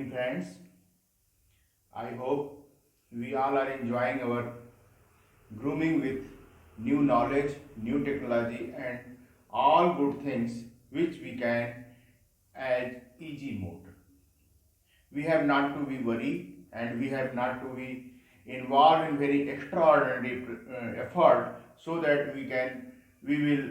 evening, friends. I hope we all are enjoying our grooming with new knowledge, new technology, and all good things which we can add easy mode. We have not to be worried and we have not to be involved in very extraordinary effort so that we will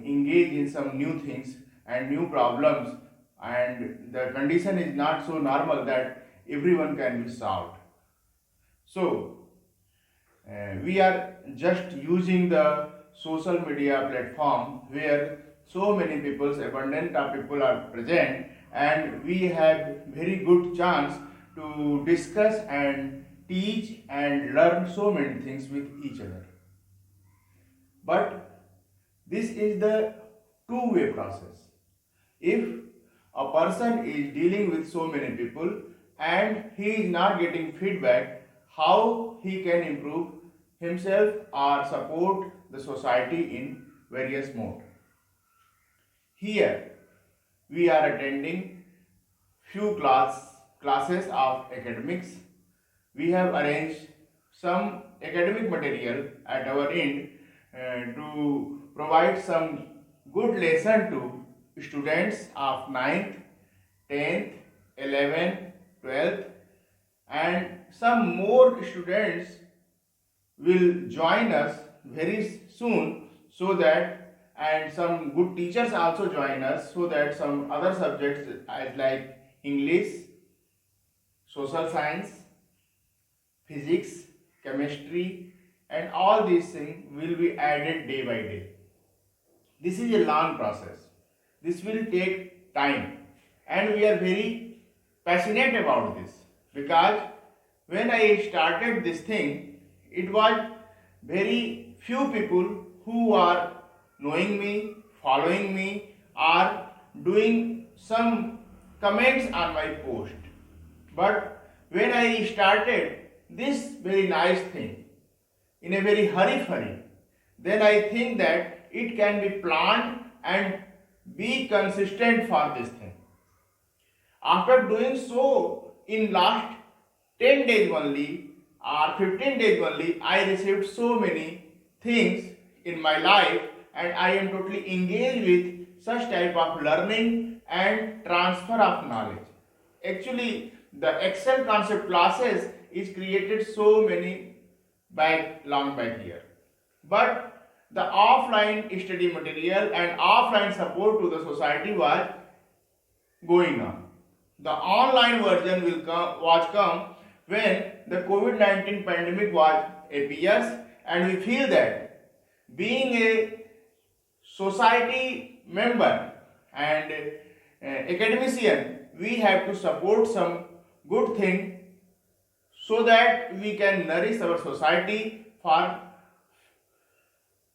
engage in some new things and new problems, and the condition is not so normal that everyone can be solved. So we are just using the social media platform where so many people, abundant of people are present, and we have very good chance to discuss and teach and learn so many things with each other. But this is the two-way process. If a person is dealing with so many people and he is not getting feedback, how he can improve himself or support the society in various mode. Here we are attending few classes of academics. We have arranged some academic material at our end to provide some good lesson to students of 9th, 10th, 11th, 12th, and some more students will join us very soon, so that, and some good teachers also join us, so that some other subjects like English, social science, physics, chemistry, and all these things will be added day by day. This is a long process. This will take time, and we are very passionate about this, because when I started this thing, it was very few people who are knowing me, following me, or doing some comments on my post. But when I started this very nice thing in a very hurry, then I think that it can be planned and be consistent for this thing. After doing so in last 10 days only or 15 days only, I received so many things in my life, and I am totally engaged with such type of learning and transfer of knowledge. Actually, the Excel concept classes is created so many long back here. But the offline study material and offline support to the society was going on. The online version was come when the COVID-19 pandemic was appears, and we feel that being a society member and academician, we have to support some good thing so that we can nourish our society for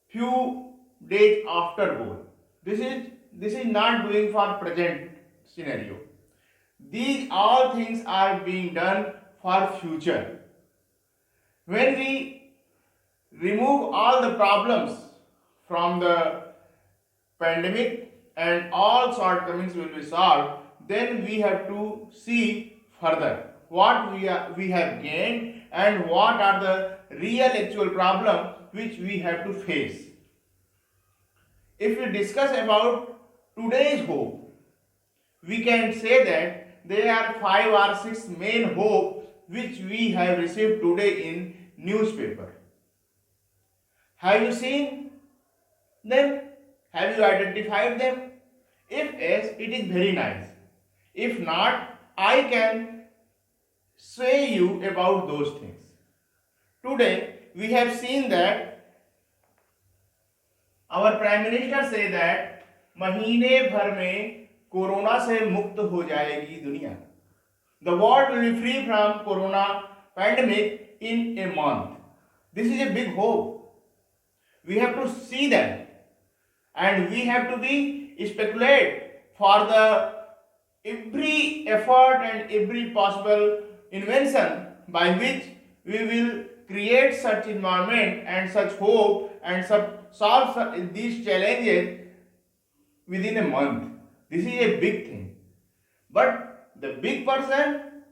few days after goal. This is not doing for present scenario. These all things are being done for future. When we remove all the problems from the pandemic and all shortcomings will be solved, then we have to see further what we have gained and what are the real actual problem which we have to face. If we discuss about today's hope, we can say that there are 5 or 6 main hope which we have received today in newspaper. Have you seen them? Have you identified them? If yes, it is very nice. If not, I can say you about those things. Today we have seen that our Prime Minister say that महीने भर में corona से मुक्त हो जाएगी दुनिया. The world will be free from corona pandemic in a month. This is a big hope. We have to see that, and we have to be speculate for the every effort and every possible invention by which we will create such environment and such hope and solve these challenges within a month. This is a big thing. But the big person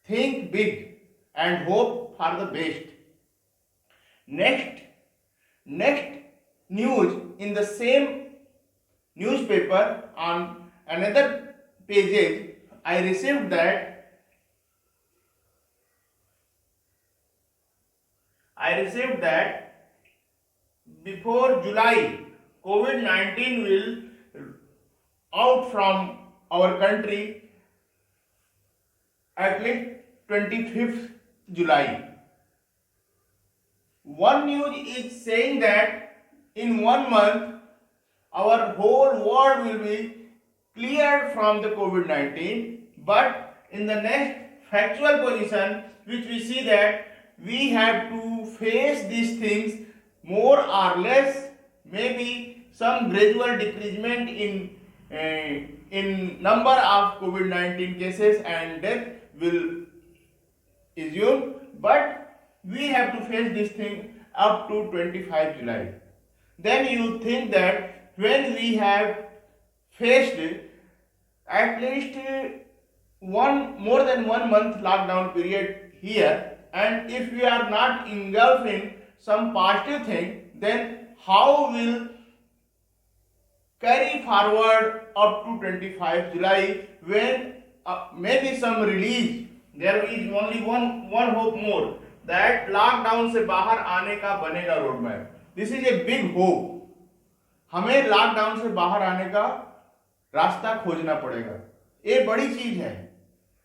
think big and hope for the best. Next news in the same newspaper on another pages, I received that before July, COVID-19 will out from our country at least 25th July. One news is saying that in 1 month our whole world will be cleared from the COVID-19, but in the next factual position, which we see that we have to face these things more or less, maybe some gradual decreasement in number of COVID-19 cases and death will assume, but we have to face this thing up to 25 July. Then you think that when we have faced at least one more than 1 month lockdown period here, and if we are not engulfed in some positive thing, then how will carry forward up to 25 July when maybe some release. There is only one hope more, that lockdown से बाहर आने का बनेगा road map. This is a big hope. हमें lockdown से बाहर आने का रास्ता खोजना पड़ेगा. ये बड़ी चीज है,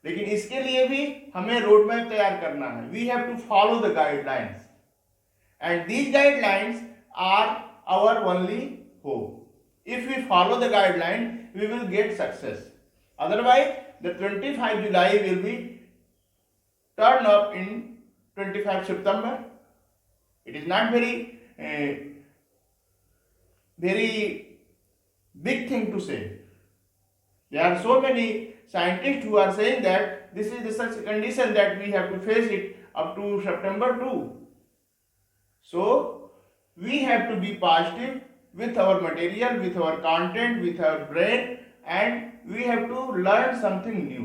लेकिन इसके लिए भी हमें रोड मैप तैयार करना है. We have to follow the guidelines, and these guidelines are our only hope. If we follow the guideline, we will get success. Otherwise, the 25 July will be turned up in 25 September. It is not very big thing to say. There are so many scientists who are saying that this is the such condition that we have to face it up to September 2. So, we have to be positive with our material, with our content, with our brain, and we have to learn something new.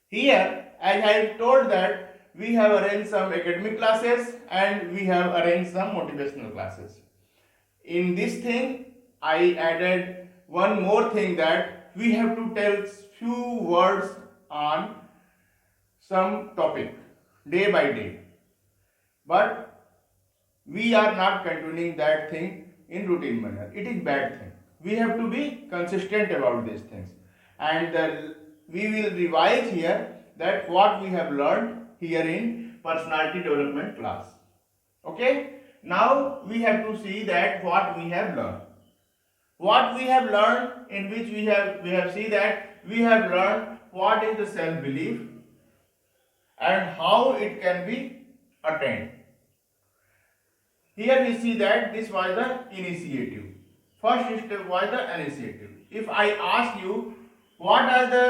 Here, as I told that we have arranged some academic classes and we have arranged some motivational classes. In this thing, I added one more thing, that we have to tell few words on some topic day by day. But we are not continuing that thing in routine manner. It is bad thing. We have to be consistent about these things, and we will revise here that what we have learned here in personality development class. Okay, now we have to see that what we have learned. What we have learned, in which we have seen that we have learned what is the self belief and how it can be attained. Here we see that this was the initiative. First step was the initiative. If I ask you what are the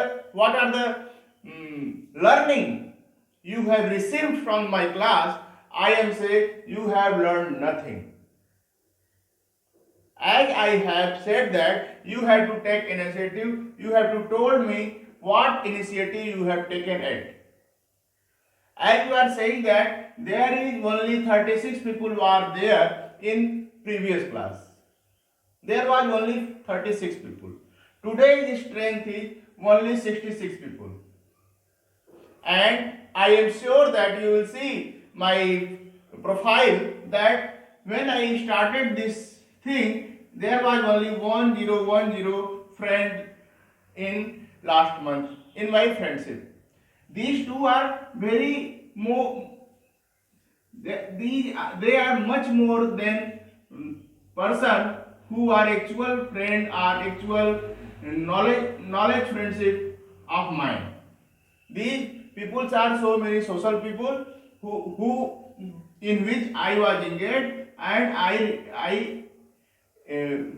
learning you have received from my class, I am saying you have learned nothing. As I have said that you have to take initiative, you have to told me what initiative you have taken at. As you are saying that there is only 36 people who are there in previous class. There was only 36 people. Today's strength is only 66 people. And I am sure that you will see my profile that when I started this thing, there was only 1010 friend in last month in my friendship. These two are very more. They are much more than person who are actual friend or actual knowledge friendship of mine. These people are so many social people who in which I was engaged, and I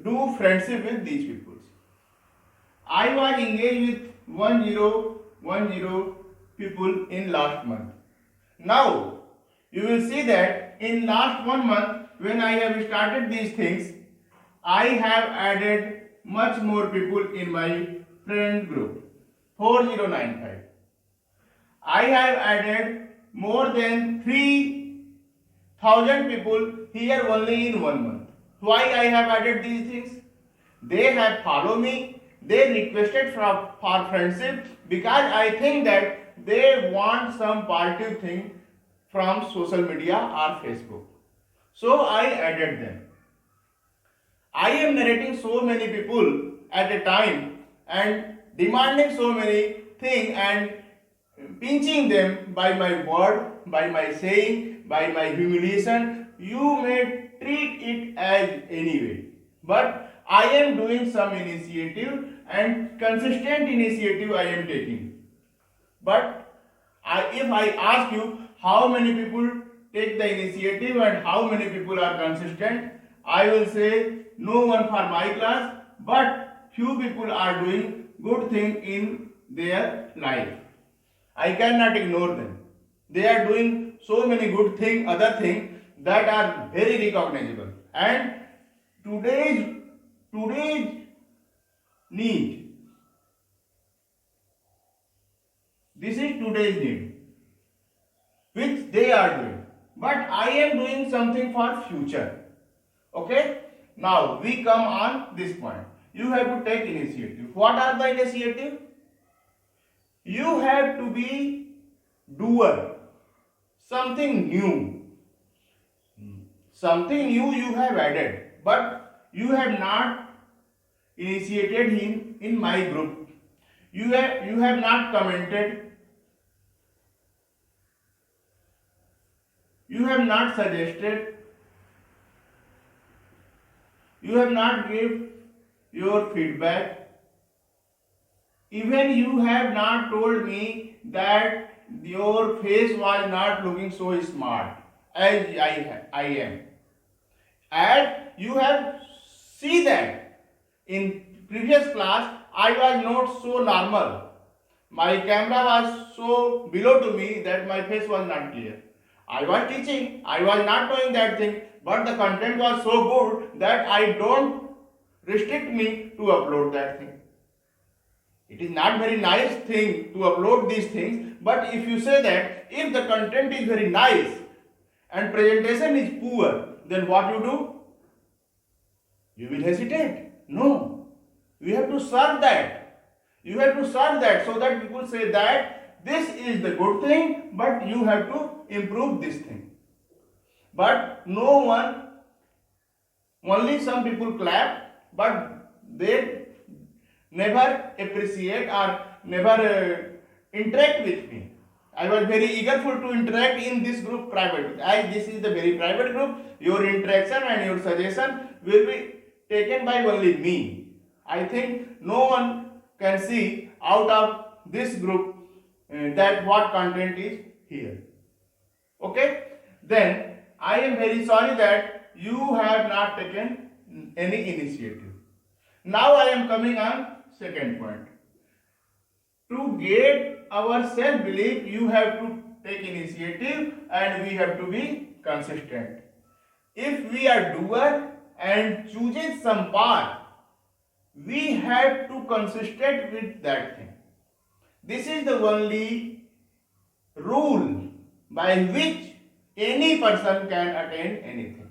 do friendship with these people. I was engaged with 1010 people in last month. Now you will see that in last 1 month, when I have started these things, I have added much more people in my friend group, 4095. I have added more than 3,000 people here only in 1 month. Why I have added these things? They have followed me. They requested for friendship because I think that they want some positive thing from social media or Facebook. So I added them. I am narrating so many people at a time and demanding so many things and pinching them by my word, by my saying, by my humiliation. You may treat it as anyway. But I am doing some initiative and consistent initiative I am taking. But if I ask you how many people take the initiative and how many people are consistent, I will say no one for my class, but few people are doing good thing in their life. I cannot ignore them. They are doing so many good things, other things that are very recognizable. And today's need. This is today's need, which they are doing. But I am doing something for future. Okay? Now we come on this point. You have to take initiative. What are the initiative? You have to be doer. Something new. Something new you have added, but you have not initiated in my group. You have not commented. You have not suggested. You have not give your feedback. Even you have not told me that your face was not looking so smart as I am. And you have see that in previous class I was not so normal. My camera was so below to me that my face was not clear. I was teaching, I was not doing that thing, but the content was so good that I don't restrict me to upload that thing. It is not very nice thing to upload these things, but if you say that if the content is very nice and presentation is poor, then what you do? You will hesitate. No. You have to serve that. You have to serve that so that people say that this is the good thing, but you have to improve this thing. But no one, only some people clap, but they never appreciate or never interact with me. I was very eager to interact in this group private. As this is the very private group, your interaction and your suggestion will be taken by only me. I think no one can see out of this group that what content is here. Okay? Then I am very sorry that you have not taken any initiative. Now I am coming on second point. To get our self-belief, you have to take initiative and we have to be consistent. If we are doer and chooses some path, we have to consistent with that thing. This is the only rule by which any person can attain anything.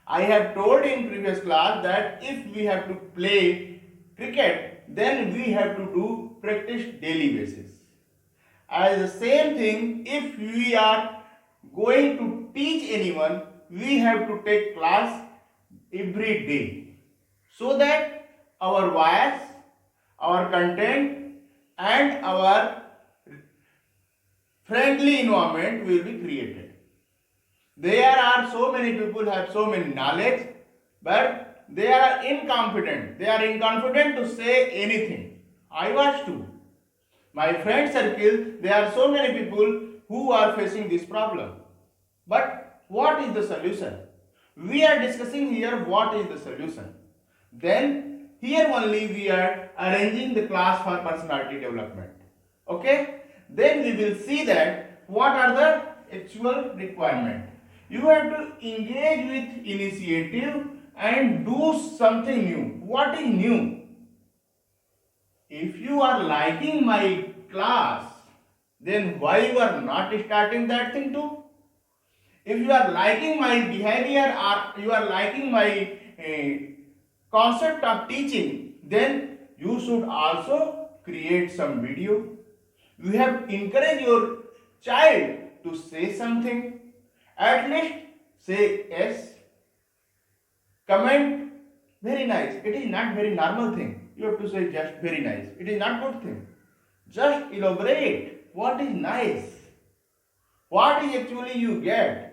I have told in previous class that if we have to play cricket, then we have to do practice daily basis. As the same thing, if we are going to teach anyone, we have to take class every day so that our voice, our content and our friendly environment will be created. There are so many people who have so many knowledge, but they are incompetent. They are inconfident to say anything. I was too. My friend circle, there are so many people who are facing this problem. But what is the solution? We are discussing here what is the solution. Then here only we are arranging the class for personality development. Okay? Then we will see that what are the actual requirements. You have to engage with initiative and do something new. What is new? If you are liking my class, then why you are not starting that thing too? If you are liking my behavior or you are liking my concept of teaching, then you should also create some video. You have to encourage your child to say something. At least say yes. Comment very nice. It is not very normal thing. You have to say just very nice. It is not good thing. Just elaborate what is nice. What is actually you get.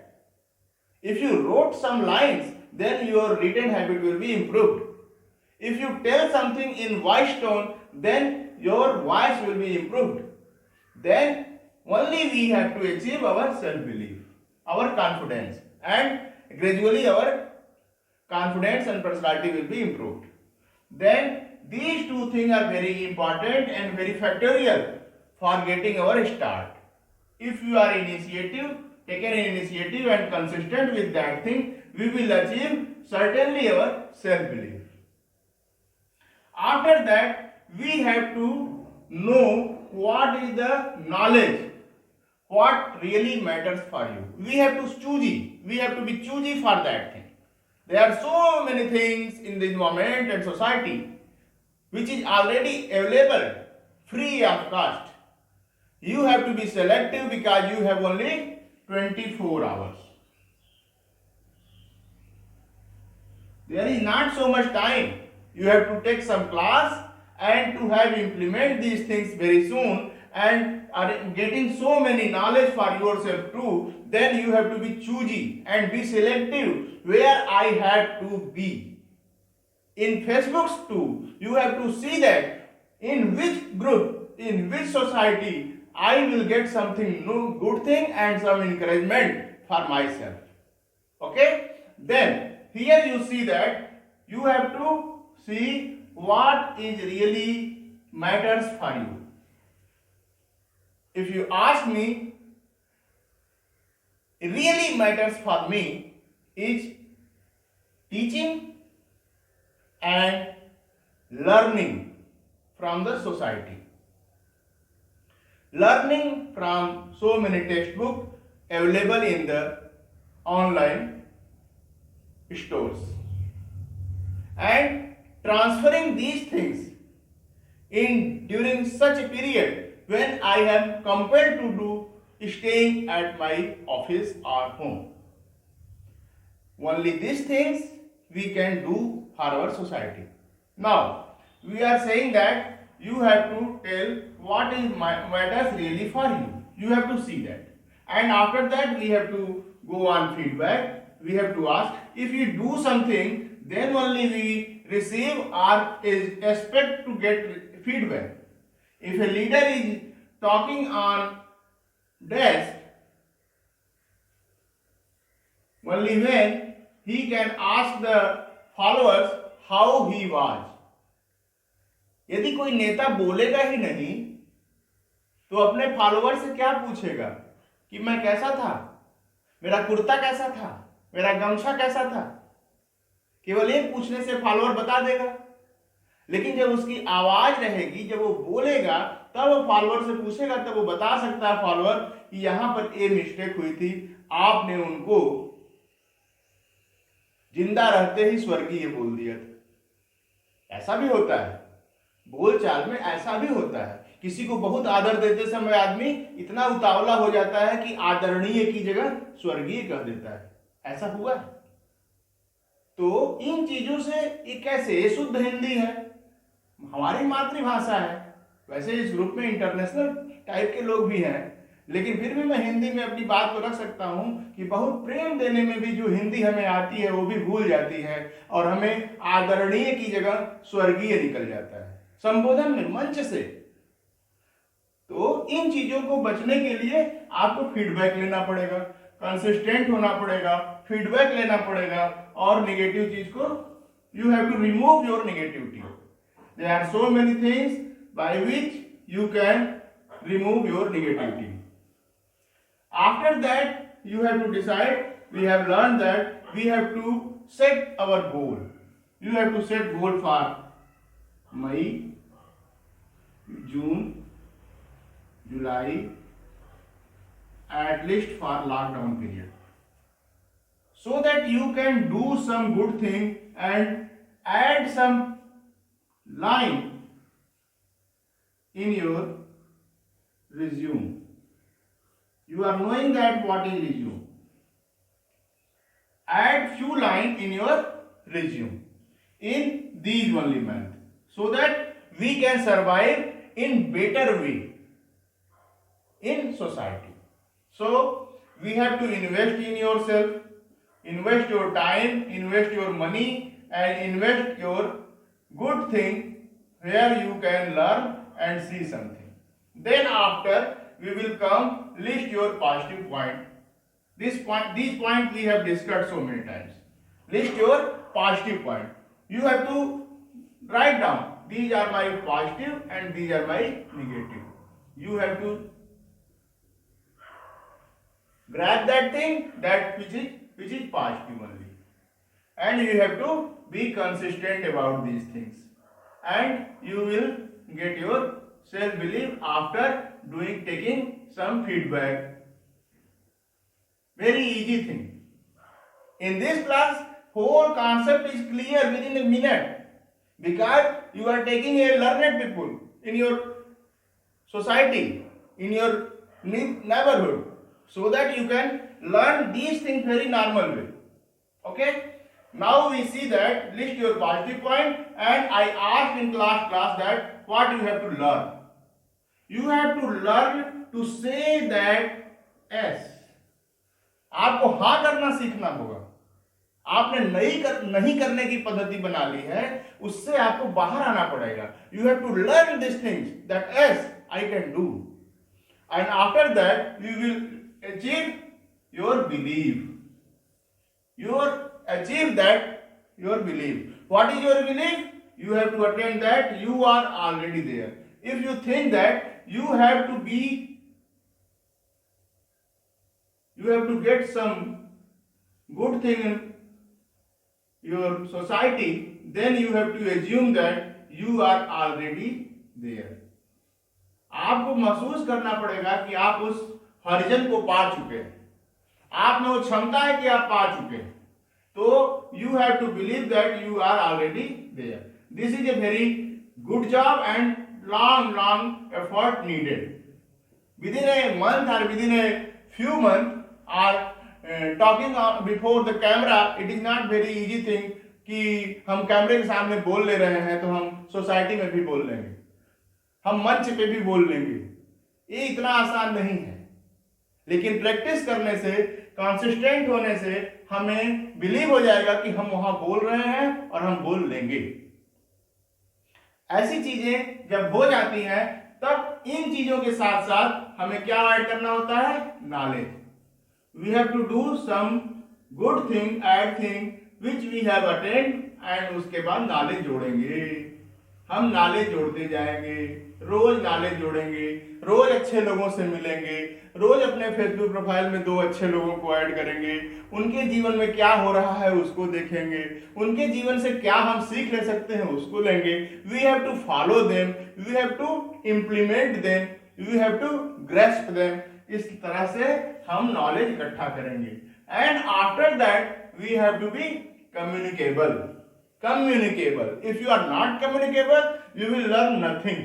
If you wrote some lines, then your written habit will be improved. If you tell something in voice tone, then your voice will be improved. Then only we have to achieve our self-belief, our confidence, and gradually our confidence and personality will be improved. Then these two things are very important and very factorial for getting our start. If you are taken an initiative and consistent with that thing, we will achieve certainly our self-belief. After that, we have to know what is the knowledge, what really matters for you. We have to choosy. We have to be choosy for that thing. There are so many things in this moment and society which is already available free of cost. You have to be selective because you have only 24 hours. There is not so much time. You have to take some class and to have implement these things very soon and are getting so many knowledge for yourself too. Then you have to be choosy and be selective where I have to be. In Facebooks too, you have to see that in which group, in which society I will get something new, good thing and some encouragement for myself. Okay? Then here you see that you have to see what is really matters for you. If you ask me, it really matters for me is teaching and learning from the society. Learning from so many textbooks available in the online stores and transferring these things in during such a period when I am compelled to do staying at my office or home. Only these things we can do for our society. Now, we are saying that you have to tell what is matters really for you. You have to see that. And after that, we have to go on feedback. We have to ask if you do something, then only we receive or expect to get feedback. If a leader is talking on desk, only when he can ask the followers how he was. यदि कोई नेता बोलेगा ही नहीं तो अपने follower से क्या पूछेगा कि मैं कैसा था, मेरा कुर्ता कैसा था, मेरा गमछा कैसा था। केवल ये पूछने से फॉलोअर बता देगा, लेकिन जब उसकी आवाज रहेगी, जब वो बोलेगा, तब वो फॉलोअर से पूछेगा, तब वो बता सकता है फॉलोअर कि यहां पर ये मिस्टेक हुई थी, आपने उनको जिंदा रहते ही स्वर्गीय बोल दिया था। ऐसा भी होता है, बोलचाल में ऐसा भी होता है। किसी को बहुत आदर देते समय आदमी इतना उतावला हो जाता है कि आदरणीय की जगह स्वर्गीय कह देता है। ऐसा हुआ है। तो इन चीजों से ये कैसे, ये शुद्ध हिंदी है, हमारी मातृभाषा है। वैसे इस ग्रुप में इंटरनेशनल टाइप के लोग भी हैं, लेकिन फिर भी मैं हिंदी में अपनी बात को रख सकता हूं कि बहुत प्रेम देने में भी जो हिंदी हमें आती है वो भी भूल जाती है और हमें आदरणीय की जगह स्वर्गीय निकल जाता है संबोधन में, मंच से। तो इन चीजों को बचने के लिए आपको फीडबैक लेना पड़ेगा, कंसिस्टेंट होना पड़ेगा, फीडबैक लेना पड़ेगा और नेगेटिव चीज को you have to remove your negativity. There are so many things by which you can remove your negativity. After that, you have to decide. We have learned that we have to set our goal. You have to set goal for May, June, July, at least for lockdown period, so that you can do some good thing and add some line in your resume. You are knowing that what is resume. Add few lines in your resume in these only month, so that we can survive in better way in society. So we have to invest in yourself, invest your time, invest your money, and invest your good thing where you can learn and see something. Then after we will come list your positive point. These points we have discussed so many times. List your positive point. You have to write down, these are my positive and these are my negative. You have to grab that thing that which is positive only, and you have to be consistent about these things, and you will get your self belief after taking some feedback. Very easy thing. In this class, whole concept is clear within a minute, because you are taking a learned people in your society, in your neighborhood, so that you can learn these things very normal way. Okay? Now we see that list your positive point, and I asked in class that what you have to learn. You have to learn to say that yes. आपको हाँ करना सीखना होगा. आपने नहीं करने की पद्धति बना ली है, उससे आपको बाहर आना पड़ेगा. You have to learn these things that yes, I can do, and after that you will achieve your belief. Achieve that your belief. What is your belief? You have to attain that you are already there. If you think that you have to get some good thing in your society, then you have to assume that you are already there. आपको महसूस करना पड़ेगा कि आप उस horizon को पा चुके हैं, आप में वो क्षमता है कि आप पा चुके हैं. तो you have to believe that you are already there. This is a very good job and long effort needed. Within a month or within a few months or talking before the camera, it is not very easy thing कि हम कैमरे के सामने बोल ले रहे हैं तो हम सोसाइटी में भी बोल लेंगे, हम मंच पे भी बोल लेंगे. ये इतना आसान नहीं है, लेकिन प्रैक्टिस करने से, कंसिस्टेंट होने से हमें बिलीव हो जाएगा कि हम वहां बोल रहे हैं और हम बोल लेंगे. ऐसी चीजें जब हो जाती हैं, तब इन चीजों के साथ साथ हमें क्या ऐड करना होता है? Knowledge. We have to do some good thing, add thing which we have attend, and उसके बाद नॉलेज जोड़ेंगे. हम नॉलेज जोड़ते जाएंगे, रोज नॉलेज जोड़ेंगे, रोज अच्छे लोगों से मिलेंगे, रोज अपने फेसबुक प्रोफाइल में 2 अच्छे लोगों को ऐड करेंगे, उनके जीवन में क्या हो रहा है उसको देखेंगे, उनके जीवन से क्या हम सीख ले सकते हैं उसको लेंगे. We have to follow them, we have to implement them, we have to grasp them. इस तरह से हम नॉलेज इकट्ठा करेंगे. And after that we have to be communicable. If you are not communicable, you will learn nothing.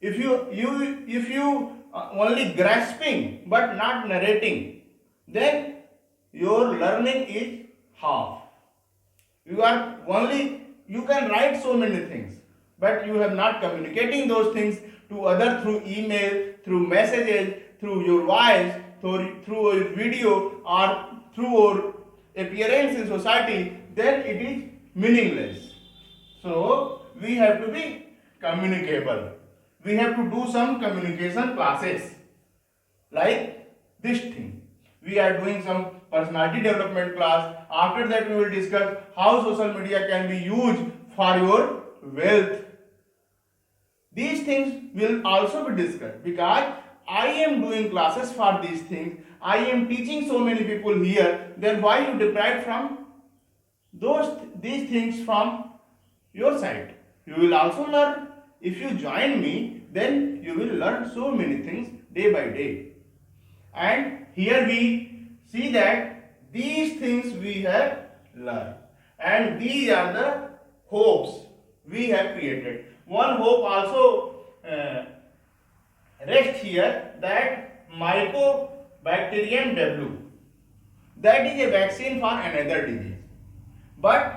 If you only grasping but not narrating, then your learning is half. You can write so many things, but you have not communicating those things to other through email, through messages, through your voice, through your video, or through your appearance in society, then it is meaningless. So we have to be communicable. We have to do some communication classes like this thing. We are doing some personality development class. After that we will discuss how social media can be used for your wealth. These things will also be discussed, because I am doing classes for these things. I am teaching so many people here. Then why you deprive from these things from your side? You will also learn. If you join me, then you will learn so many things day by day. And here we see that these things we have learned, and these are the hopes we have created. One hope also rests here, that Mycobacterium W, that is a vaccine for another disease, but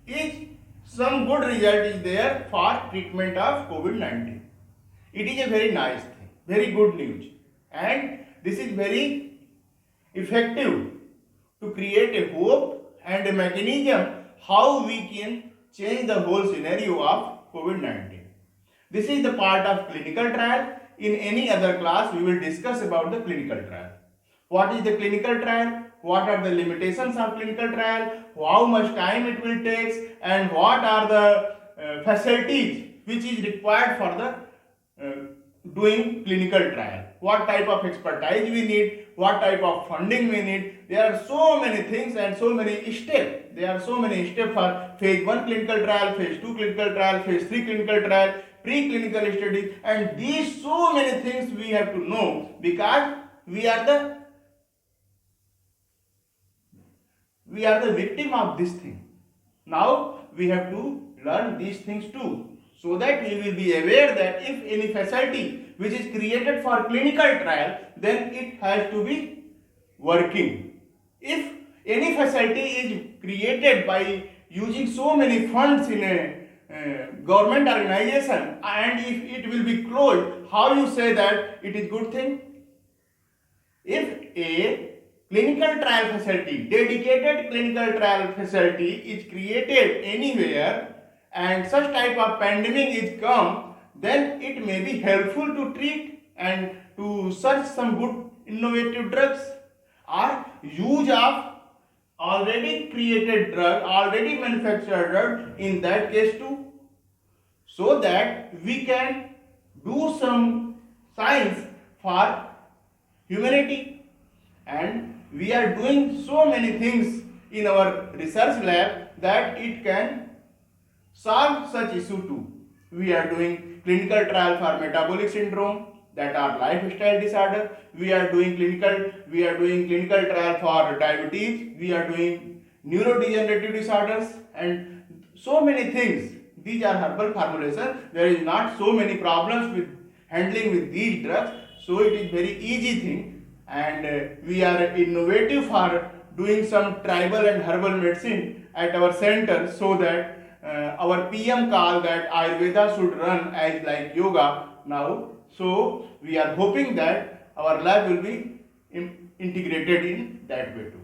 is some good result is there for treatment of COVID-19. It is a very nice thing, very good news, and this is very effective to create a hope and a mechanism how we can change the whole scenario of COVID-19. This is the part of clinical trial. In any other class, we will discuss about the clinical trial. What is the clinical trial? What are the limitations of clinical trial? How much time it will take? And what are the facilities which is required for the doing clinical trial? What type of expertise we need? What type of funding we need? There are so many things and so many steps. There are so many steps for phase 1 clinical trial, phase 2 clinical trial, phase 3 clinical trial, preclinical studies, and these so many things we have to know, because we are the victim of this thing. Now we have to learn these things too, so that we will be aware that if any facility which is created for clinical trial, then it has to be working. If any facility is created by using so many funds in a government organization, and if it will be closed, how you say that it is good thing? If a clinical trial facility, dedicated clinical trial facility is created anywhere, and such type of pandemic is come, then it may be helpful to treat and to search some good innovative drugs, or use of already created drug, already manufactured drug in that case too, so that we can do some science for humanity. And we are doing so many things in our research lab that it can solve such issue too. We are doing clinical trial for metabolic syndrome, that are lifestyle disorder. We are doing clinical trial for diabetes. We are doing neurodegenerative disorders and so many things. These are herbal formulations. There is not so many problems with handling with these drugs, so it is very easy thing. And we are innovative for doing some tribal and herbal medicine at our center, so that our PM call that Ayurveda should run as like yoga now. So we are hoping that our lab will be integrated in that way too.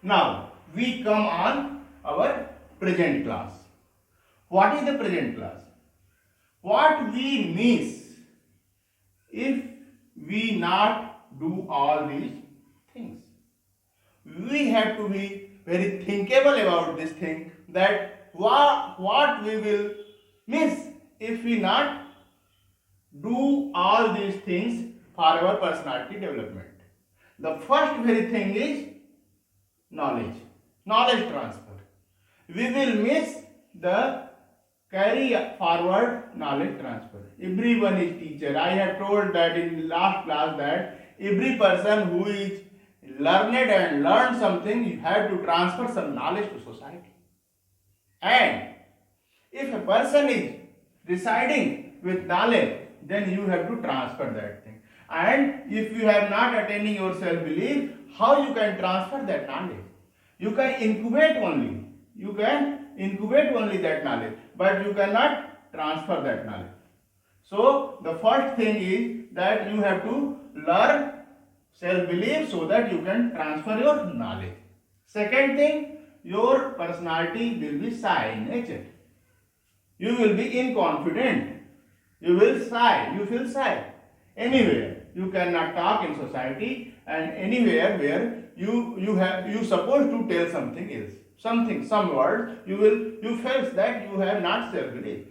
Now we come on our present class. What is the present class? What we miss if we not do all these things? We have to be very thinkable about this thing, that what we will miss if we not do all these things for our personality development. The first very thing is knowledge transfer. We will miss the carry forward knowledge transfer. Everyone is teacher. I have told that in last class that every person who is learned and learned something, you have to transfer some knowledge to society. And if a person is residing with knowledge, then you have to transfer that thing. And if you have not attaining your self-belief, how you can transfer that knowledge? You can incubate only. You can incubate only that knowledge, but you cannot transfer that knowledge. So the first thing is that you have to learn self-belief so that you can transfer your knowledge. Second thing, your personality will be shy in nature. You will be inconfident. You will shy. You feel shy. Anywhere you cannot talk in society, and anywhere where you supposed to tell something else, some word, you feel that you have not self-belief.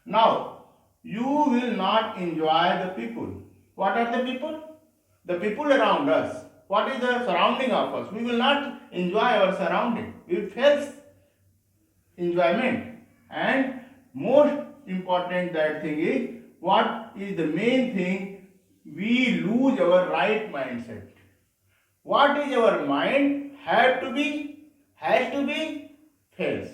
Now you will not enjoy the people. What are the people? The people around us. What is the surrounding of us? We will not enjoy our surrounding. We will face enjoyment. And most important that thing is, what is the main thing we lose our right mindset. What is our mind has to be false.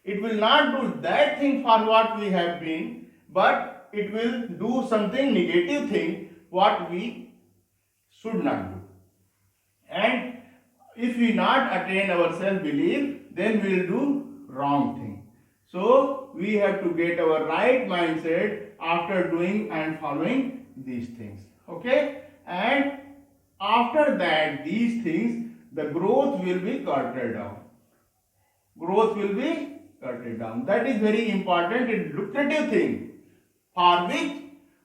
It will not do that thing for what we have been, but it will do something negative thing what we should not do. And if we not attain our self-belief, then we will do wrong thing. So we have to get our right mindset after doing and following these things. Okay? And after that, these things, the growth will be curtailed down. Growth will be curtailed down. That is very important and lucrative thing for which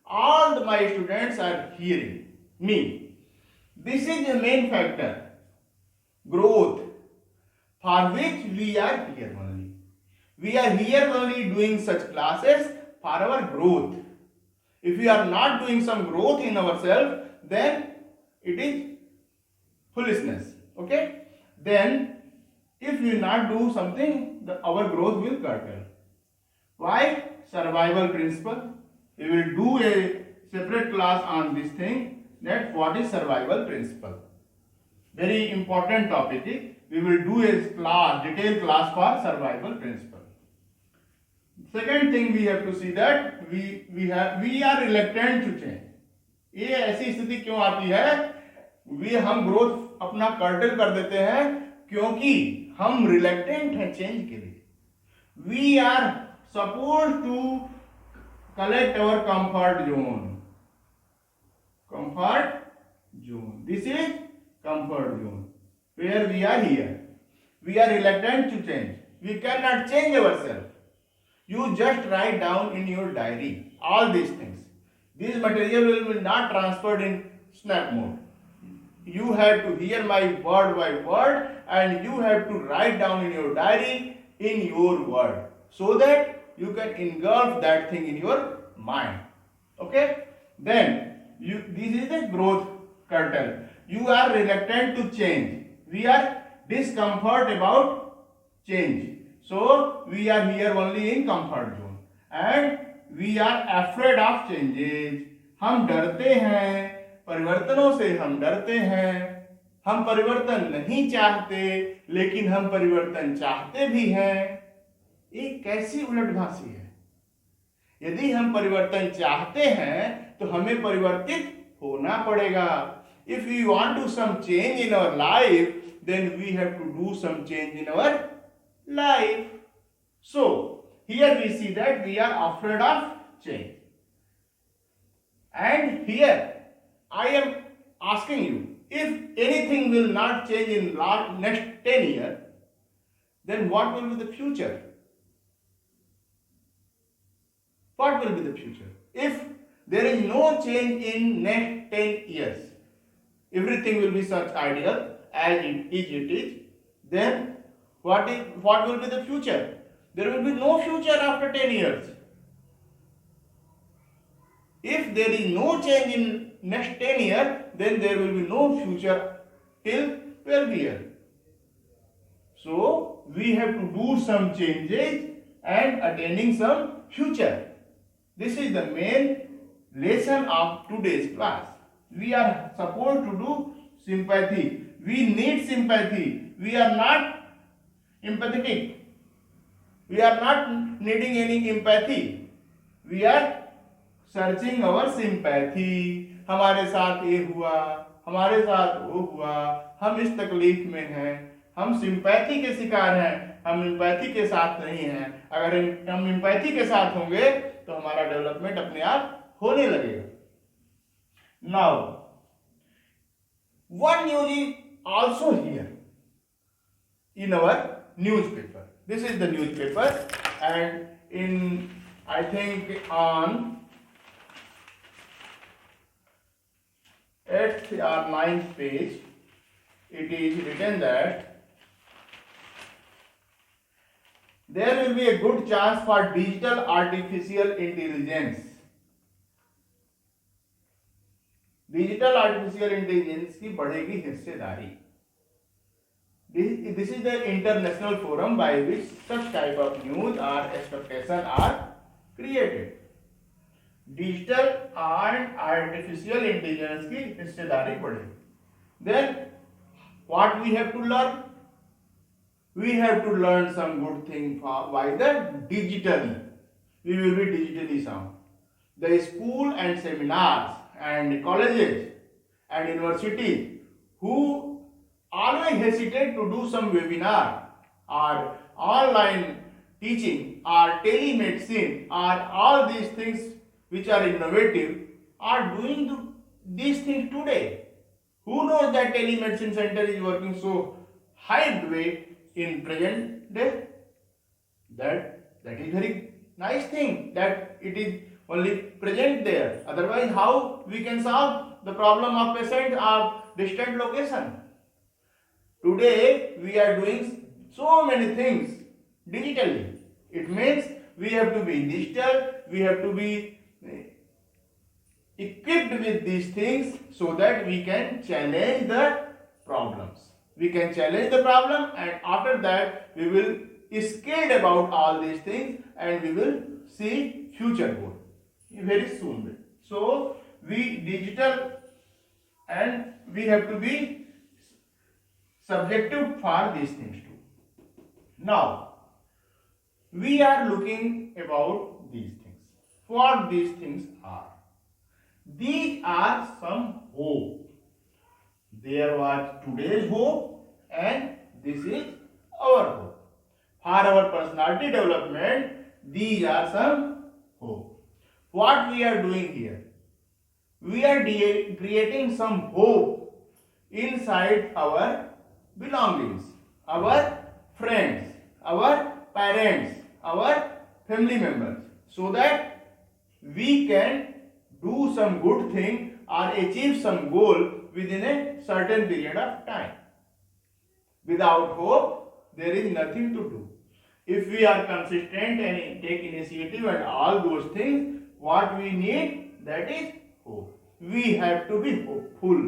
all my students are hearing me. This is the main factor. Growth, for which we are here only. We are here only doing such classes for our growth. If we are not doing some growth in ourselves, then it is foolishness. Okay? Then, if we not do something, our growth will curtail. Why? Survival principle. We will do a separate class on this thing, that what is survival principle. Very important topic. We will do a class, detailed class for survival principle. Second thing we have to see that we are reluctant to change. ये ऐसी स्थिति क्यों आती है? हम growth अपना cartel कर देते हैं क्योंकि हम रिलेक्टेंट हैं चेंज के लिए. We are supposed to collect our comfort zone. Comfort zone. This is comfort zone where we are here. We are reluctant to change. We cannot change ourselves. You just write down in your diary all these things. This material will be not transferred in snap mode. You have to hear my word by word and you have to write down in your diary in your word so that you can engulf that thing in your mind. Okay? Then this is the growth curtain. You are reluctant to change. We are discomfort about change. So we are here only in comfort zone and we are afraid of changes. हम डरते हैं परिवर्तनों से. हम डरते हैं. हम परिवर्तन नहीं चाहते लेकिन हम परिवर्तन चाहते भी हैं. ये कैसी उलटभासी है? यदि हम परिवर्तन चाहते हैं तो हमें परिवर्तित होना पड़ेगा. If we want to some change in our life, then we have to do some change in our life. So here we see that we are afraid of change. And here I am asking you, if anything will not change in next 10 years, then what will be the future? What will be the future? If there is no change in next 10 years, everything will be such ideal as it is, then what will be the future? There will be no future after 10 years. If there is no change in next 10 years, then there will be no future till 12 years. So we have to do some changes and attaining some future. This is the main lesson of today's class. We are supposed to do sympathy. We need sympathy. We are not empathetic. We are not needing any empathy. We are searching our sympathy. हमारे साथ ये हुआ, हमारे साथ वो हुआ, हम इस तकलीफ में हैं, हम सिंपैथी के शिकार हैं, हम एम्पैथी के साथ नहीं हैं. अगर हम एम्पैथी के साथ होंगे तो हमारा डेवलपमेंट अपने आप होने लगेगा. Now, one news is also here in our newspaper. This is the newspaper, and in I think on 8th or 9th page, it is written that there will be a good chance for digital artificial intelligence. Digital artificial intelligence की बढ़ेगी हिस्सेदारी. This is the international forum by which such type of news or expectation are created. Digital and artificial intelligence की हिस्सेदारी बढ़े। Then what we have to learn, we have to learn some good thing by the digitally. We will be digitally sound. The school and seminars and colleges and universities who always hesitate to do some webinar or online teaching or telemedicine or all these things which are innovative are doing these things today. Who knows that telemedicine center is working so hyped way in present day? That is very nice thing that it is only present there. Otherwise, how we can solve the problem of patient of distant location? Today we are doing so many things digitally. It means we have to be digital, we have to be equipped with these things so that we can challenge the problems. We can challenge the problem, and after that we will skilled about all these things and we will see future good very soon. So we digital and we have to be subjective for these things too. Now we are looking about these things. What these things are? These are some hope. There was today's hope and this is our hope. For our personality development, these are some hope. What we are doing here? We are creating some hope inside our belongings, our friends, our parents, our family members, so that we can do some good thing or achieve some goal within a certain period of time. Without hope, there is nothing to do. If we are consistent and take initiative and all those things, what we need, that is hope. We have to be hopeful.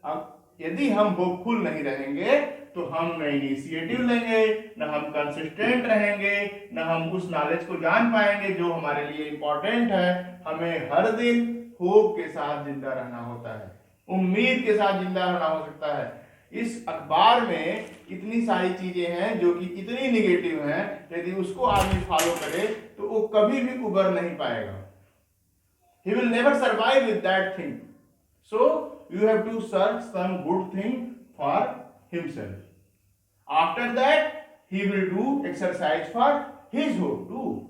अब यदि हम hopeful नहीं रहेंगे तो हम न initiative लेंगे, न हम कंसिस्टेंट रहेंगे, न हम उस नॉलेज को जान पाएंगे जो हमारे लिए इंपॉर्टेंट है। हमें हर दिन होप के साथ जिंदा रहना होता है, उम्मीद के साथ जिंदा रहना हो सकता है। इस अखबार में इतनी सारी चीजें हैं जो कि इतनी निगेटिव हैं, यदि उसको आदमी फॉलो करे तो वो कभी भी उबर नहीं पाएगा। He will never survive with that thing. So you have to search some good thing for himself. After that, he will do exercise for his hope too.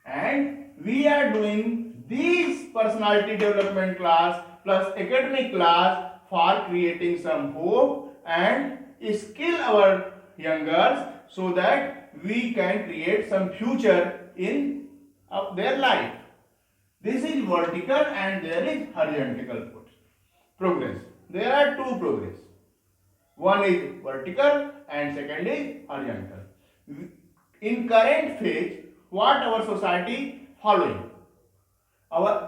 And we are doing these personality development class plus academic class for creating some hope and skill our youngers so that we can create some future in their life. This is vertical and there is horizontal progress. There are two progress. One is vertical and second is horizontal. In current phase, what our society following?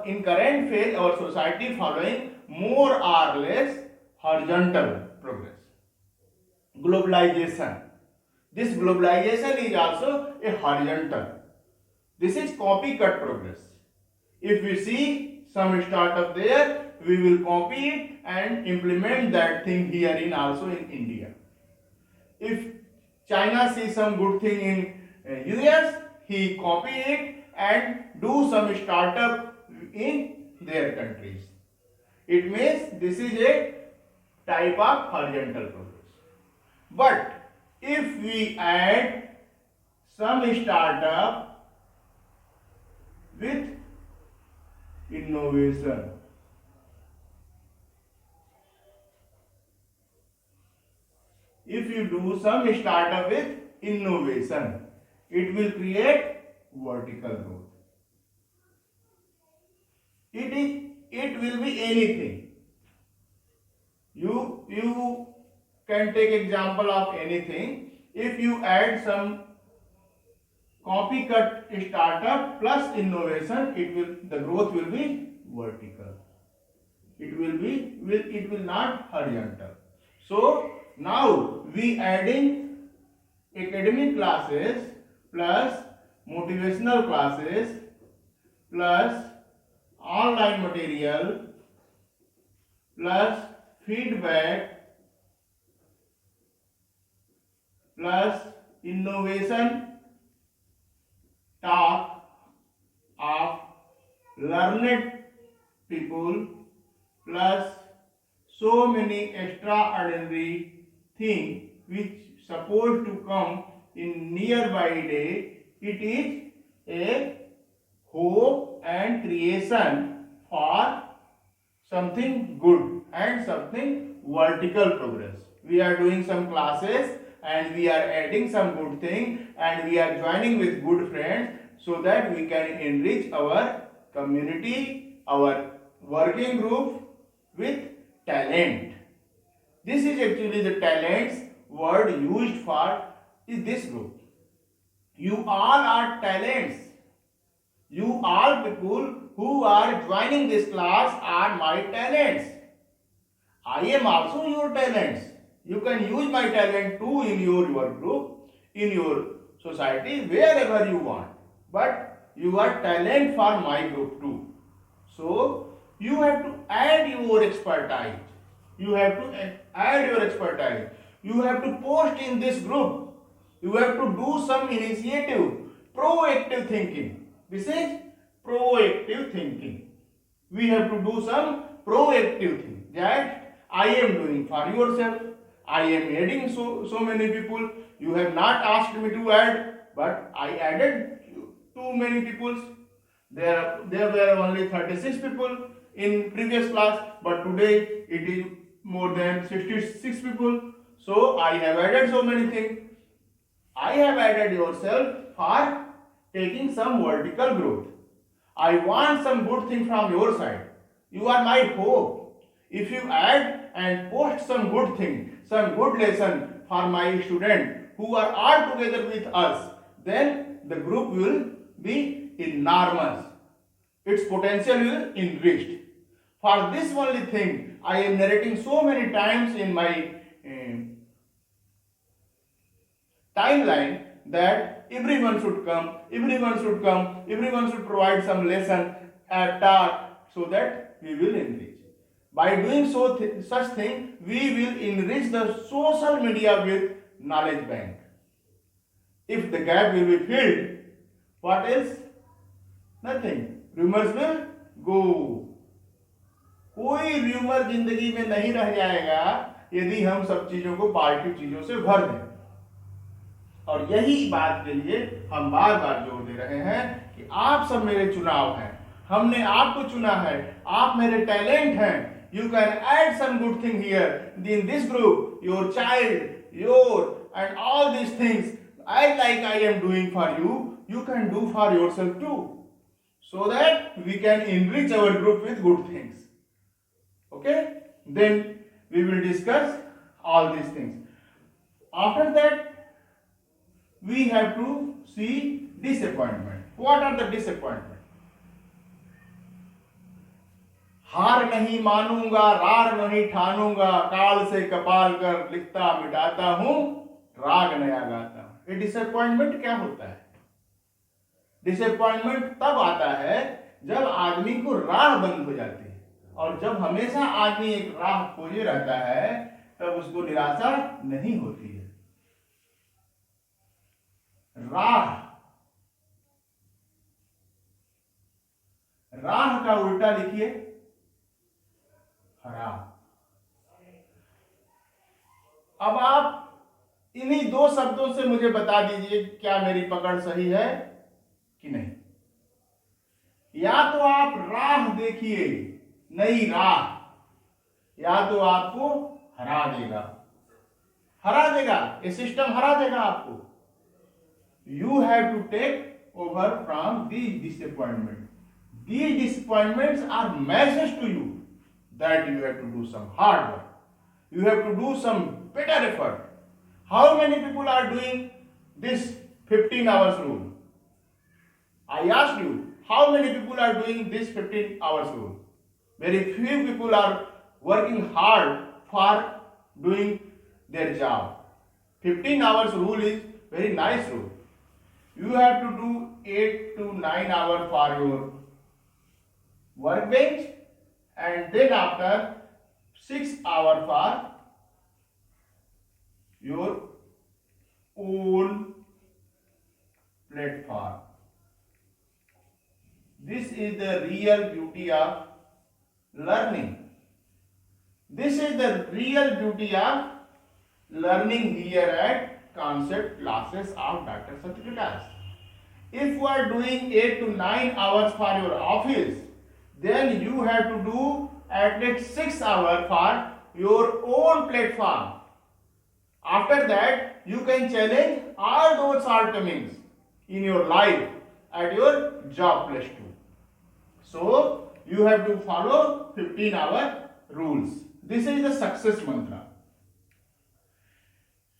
In current phase, our society following more or less horizontal progress. Globalization. This globalization is also a horizontal. This is copycat progress. If we see some startup there, we will copy it and implement that thing here in also in India. If China sees some good thing in US, he copy it and do some startup in their countries. It means this is a type of horizontal progress. But if we add some startup with innovation, if you do some startup with innovation, it will create vertical growth. It will be anything. You can take example of anything. If you add some copycat startup plus innovation, the growth will be vertical. It will not horizontal. So now we adding academic classes plus motivational classes plus online material plus feedback plus innovation talk of learned people plus so many extraordinary things which supposed to come in nearby day. It is a hope and creation for something good and something vertical progress. We are doing some classes and we are adding some good thing and we are joining with good friends so that we can enrich our community, our working group with talent. This is actually the talents word used for is this group. You all are talents. You all people who are joining this class are my talents. I am also your talents. You can use my talent too in your work group, in your society, wherever you want. But you are talent for my group too. So you have to add your expertise. You have to add your expertise. You have to post in this group. You have to do some initiative, proactive thinking. This is proactive thinking. We have to do some proactive thing that I am doing for yourself. I am adding so many people. You have not asked me to add, but I added too many people. There were only 36 people in previous class, but today it is more than 66 people. So I have added so many things. I have added yourself for taking some vertical growth. I want some good thing from your side. You are my hope. If you add and post some good thing, some good lesson for my student who are all together with us, then the group will be enormous. Its potential will enriched. For this only thing, I am narrating so many times in my timeline that everyone should come, everyone should provide some lesson at talk so that we will enrich. By doing such thing, we will enrich the social media with knowledge bank. If the gap will be filled, what else? Nothing. Rumors will go. कोई rumour जिंदगी में नहीं रह जाएगा यदि हम सब चीजों को पॉजिटिव चीजों से भर दें। और यही बात के लिए हम बार बार जोर दे रहे हैं कि आप सब मेरे चुनाव हैं, हमने आपको चुना है, आप मेरे टैलेंट हैं। You can add some good thing here in this group. Your child, and all these things, I am doing for you, you can do for yourself too, so that we can enrich our group with good things. Okay? Then we will discuss all these things. After that, we have to see disappointment. What are the disappointment? हार नहीं मानूंगा, रार नहीं ठानूंगा, काल से कपाल कर लिखता मिटाता हूं, राग नया गाता हूं। ये डिसअपॉइंटमेंट क्या होता है? डिसअपॉइंटमेंट तब आता है जब आदमी को राह बंद हो जाती है, और जब हमेशा आदमी एक राह खोजे रहता है तब उसको निराशा नहीं होती है। राह का उल्टा लिखिए खराब। अब आप इन्हीं दो शब्दों से मुझे बता दीजिए क्या मेरी पकड़ सही है कि नहीं। या तो आप राह देखिए, नई राह, या तो आपको हरा देगा, ये सिस्टम हरा देगा आपको। You have to take over from these disappointment. These disappointments are messages to you that you have to do some hard work. You have to do some better effort. How many people are doing this 15 hours rule? I asked you, how many people are doing this 15 hours rule? Very few people are working hard for doing their job. 15 hours rule is very nice rule. You have to do 8 to 9 hours for your workbench, and then after 6 hours for your own platform. This is the real beauty of learning. This is the real beauty of learning here at concept classes of Dr. Satyaprakash. If you are doing 8 to 9 hours for your office, then you have to do at least 6 hours for your own platform. After that, you can challenge all those shortcomings in your life at your job place too. So, you have to follow 15-hour rules. This is the success mantra.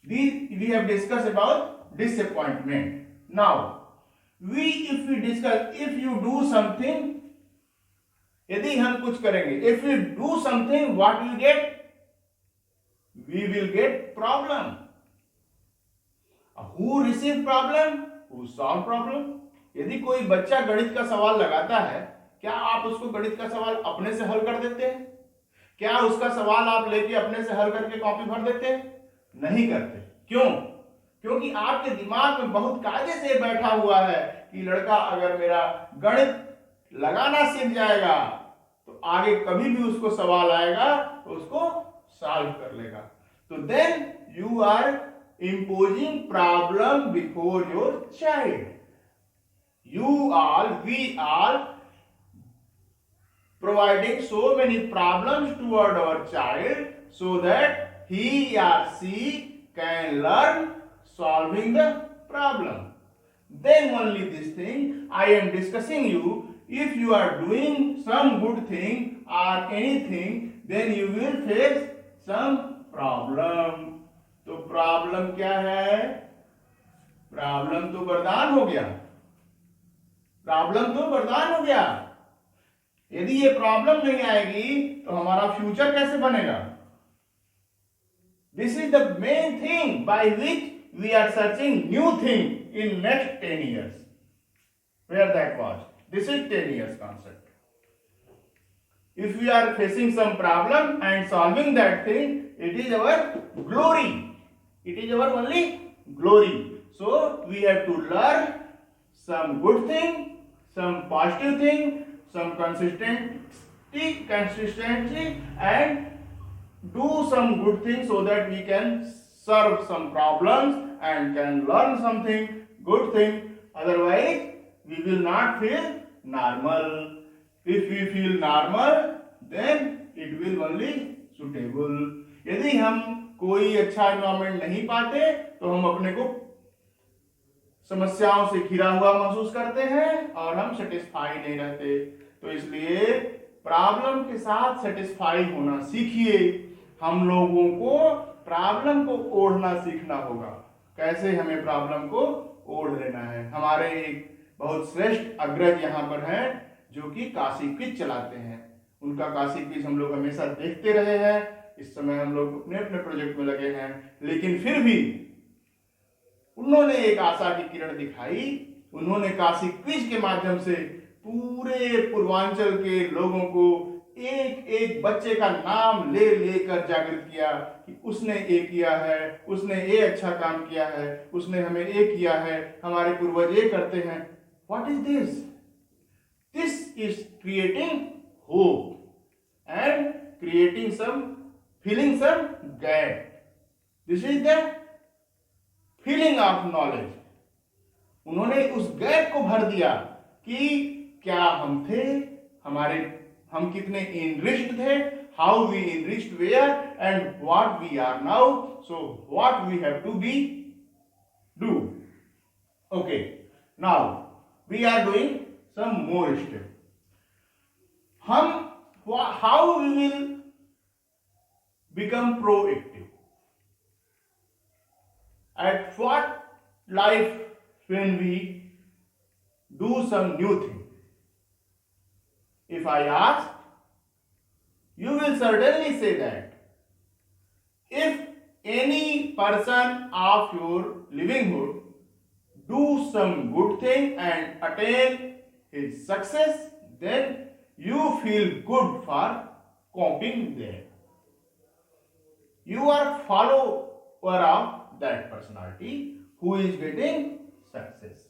We have discussed about disappointment. Now, if we discuss, if you do something, यदि हम कुछ करेंगे, if we do something, what we get? We will get problem. Who receive problem? Who solve problem? यदि कोई बच्चा गणित का सवाल लगाता है, क्या आप उसको गणित का सवाल अपने से हल कर देते हैं? क्या उसका सवाल आप लेके अपने से हल करके कॉपी भर देते हैं? नहीं करते। क्यों? क्योंकि आपके दिमाग में बहुत कायदे से बैठा हुआ है कि लड़का अगर मेरा गणित लगाना सीख जाएगा तो आगे कभी भी उसको सवाल आएगा तो उसको सॉल्व कर लेगा। तो then you are imposing problem before your child. We are providing so many problems toward our child so that he or she can learn solving the problem. Then only this thing I am discussing you. If you are doing some good thing or anything, then you will face some problem. तो problem क्या है? Problem तो वरदान हो गया। Problem तो वरदान हो गया। यदि ये प्रॉब्लम नहीं आएगी तो हमारा फ्यूचर कैसे बनेगा? This is the main thing by which we are searching new thing in next 10 years. Where that was? This is 10 years concept. If we are facing some problem and solving that thing, it is our glory. It is our only glory. So we have to learn some good thing, some positive thing, some consistency, and do some good thing so that we can solve some problems and can learn something good thing. Otherwise, we will not feel normal. If we feel normal, then it will only suitable. यदि हम कोई अच्छा environment नहीं पाते तो हम अपने को समस्याओं से घिरा हुआ महसूस करते हैं और हम सेटिस्फाई नहीं रहते। तो इसलिए प्रॉब्लम के साथ सेटिस्फाई होना सीखिए। हम लोगों को प्रॉब्लम को ओढ़ना सीखना होगा। कैसे हमें प्रॉब्लम को ओढ़ लेना है। हमारे एक बहुत श्रेष्ठ अग्रज यहाँ पर हैं जो कि काशी क्विज चलाते हैं। उनका काशी क्विज हम लोग हमेशा देखते रहे हैं। इस समय हम लोग अपने अपने प्रोजेक्ट में लगे हैं, लेकिन फिर भी उन्होंने एक आशा की किरण दिखाई। उन्होंने काशी क्विज के माध्यम से पूरे पूर्वांचल के लोगों को एक एक बच्चे का नाम ले लेकर जागृत किया कि उसने ये किया है, उसने ये अच्छा काम किया है, उसने हमें ये किया है, हमारे पूर्वज ये करते हैं। What is this? This is creating hope and creating some filling some gap. This is the filling of knowledge. उन्होंने उस गैप को भर दिया कि क्या हम थे, हम कितने enriched थे, how we enriched were, and what we are now. So what we have to do. Okay. Now we are doing some more steps. How we will become proactive? At what life when we do some new thing? If I ask, you will certainly say that if any person of your livelihood do some good thing and attain his success, then you feel good for copying them. You are follower of that personality who is getting success.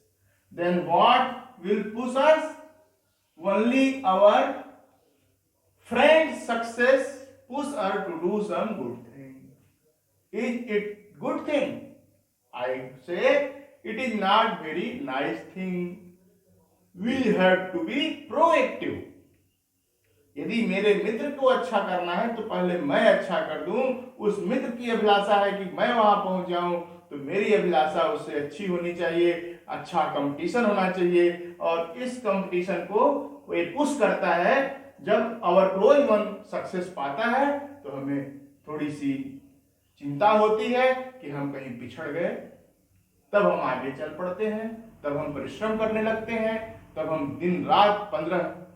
Then what will push us? Only our friend's success push her to do some good thing. Is it good thing? I say it is not very nice thing. We have to be proactive. यदि मेरे मित्र को अच्छा करना है तो पहले मैं अच्छा कर दूं। उस मित्र की अभिलाषा है कि मैं वहां पहुंच जाऊं, तो मेरी अभिलाषा उससे अच्छी होनी चाहिए। अच्छा कंपटीशन होना चाहिए, और इस कंपटीशन को वो पुश करता है। जब आवर क्लोज वन सक्सेस पाता है तो हमें थोड़ी सी चिंता होती है कि हम कहीं पिछड़ गए। तब हम आगे चल पड़ते हैं, तब हम परिश्रम करने लगते हैं, तब हम दिन रात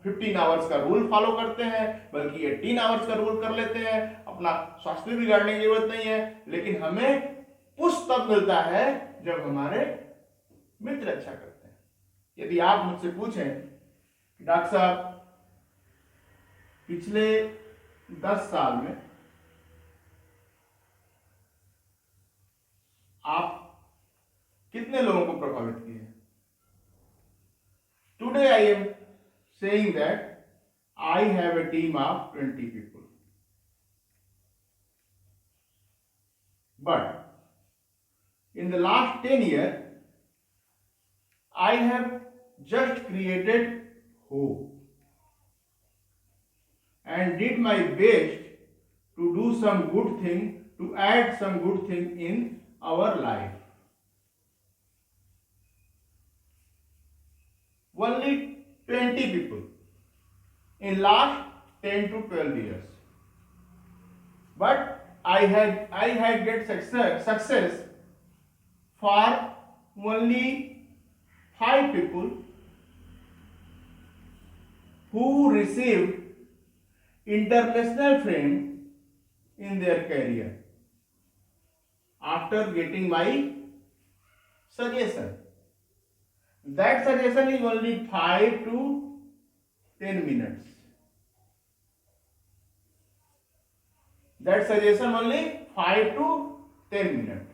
15 आवर्स का रूल फॉलो करते हैं, बल्कि 18 आवर्स का रूल कर लेते हैं। अपना स्वास्थ्य भी बिगाड़ने की जरूरत नहीं है, लेकिन हमें पुश तब मिलता है जब हमारे मित्र अच्छा करते हैं। यदि आप मुझसे पूछें डॉक्टर साहब पिछले 10 साल में आप कितने लोगों को प्रभावित किए? Today I am saying that I have a team of 20 people, but in the last 10 years I have just created hope and did my best to do some good thing, to add some good thing in our life. Only 20 people in last 10 to 12 years, but I had get success for only 5 people who received international fame in their career after getting my suggestion. That suggestion is only 5 to 10 minutes. That suggestion only 5 to 10 minutes.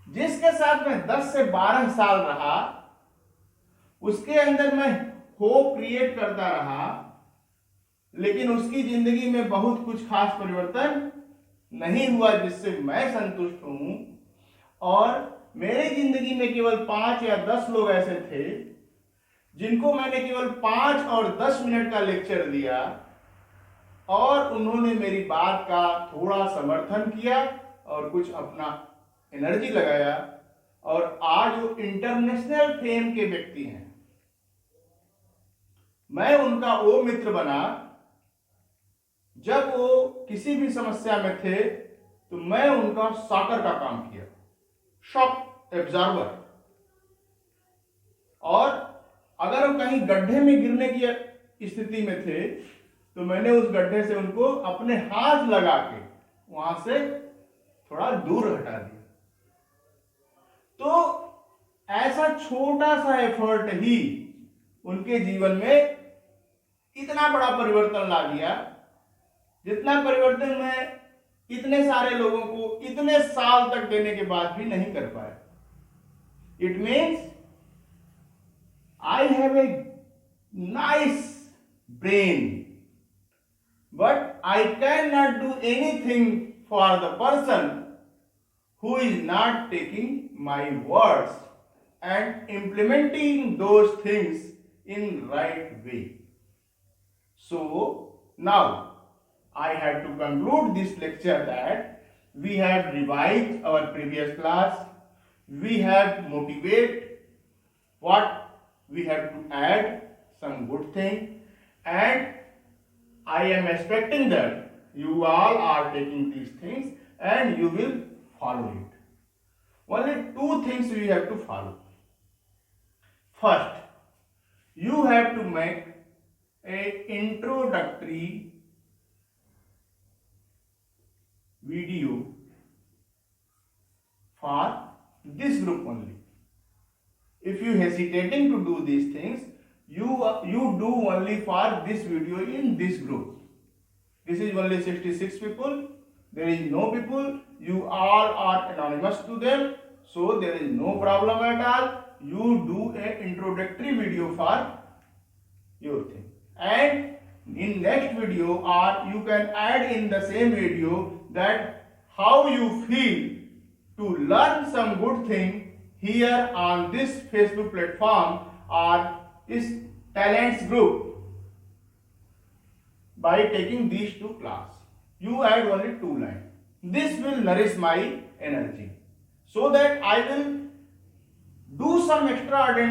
जिसके साथ मैं 10 से 12 साल रहा, उसके अंदर मैं hope create करता रहा, लेकिन उसकी जिंदगी में बहुत कुछ खास परिवर्तन नहीं हुआ जिससे मैं संतुष्ट हूं। और मेरे जिंदगी में केवल 5 या 10 लोग ऐसे थे जिनको मैंने केवल 5 और 10 मिनट का लेक्चर दिया, और उन्होंने मेरी बात का थोड़ा समर्थन किया और कुछ अपना एनर्जी लगाया, और आज वो इंटरनेशनल फेम के व्यक्ति हैं। मैं उनका वो मित्र बना जब वो किसी भी समस्या में थे तो मैं उनका सॉकर का काम किया, शॉक एब्जॉर्बर। और अगर वो कहीं गड्ढे में गिरने की स्थिति में थे तो मैंने उस गड्ढे से उनको अपने हाथ लगा के वहां से थोड़ा दूर हटा दिया। तो ऐसा छोटा सा एफर्ट ही उनके जीवन में इतना बड़ा परिवर्तन ला दिया, जितना परिवर्तन मैं इतने सारे लोगों को इतने साल तक देने के बाद भी नहीं कर पाया। It means I have a nice brain, but I cannot do anything for the person who is not taking my words and implementing those things in right way. So now I have to conclude this lecture that we have revised our previous class, we have motivated what we have to add some good thing, and I am expecting that you all are taking these things and you will follow it. Only 2 things we have to follow. First, you have to make an introductory video for this group only. If you hesitating to do these things, you do only for this video in this group. This is only 66 people. There is no people. You all are anonymous to them. So there is no problem at all. You do an introductory video for your thing. And in next video, or you can add in the same video that how you feel to learn some good thing here on this Facebook platform or this talents group by taking these two classes. You add only 2 lines. This will nourish my energy so that I will do some extraordinary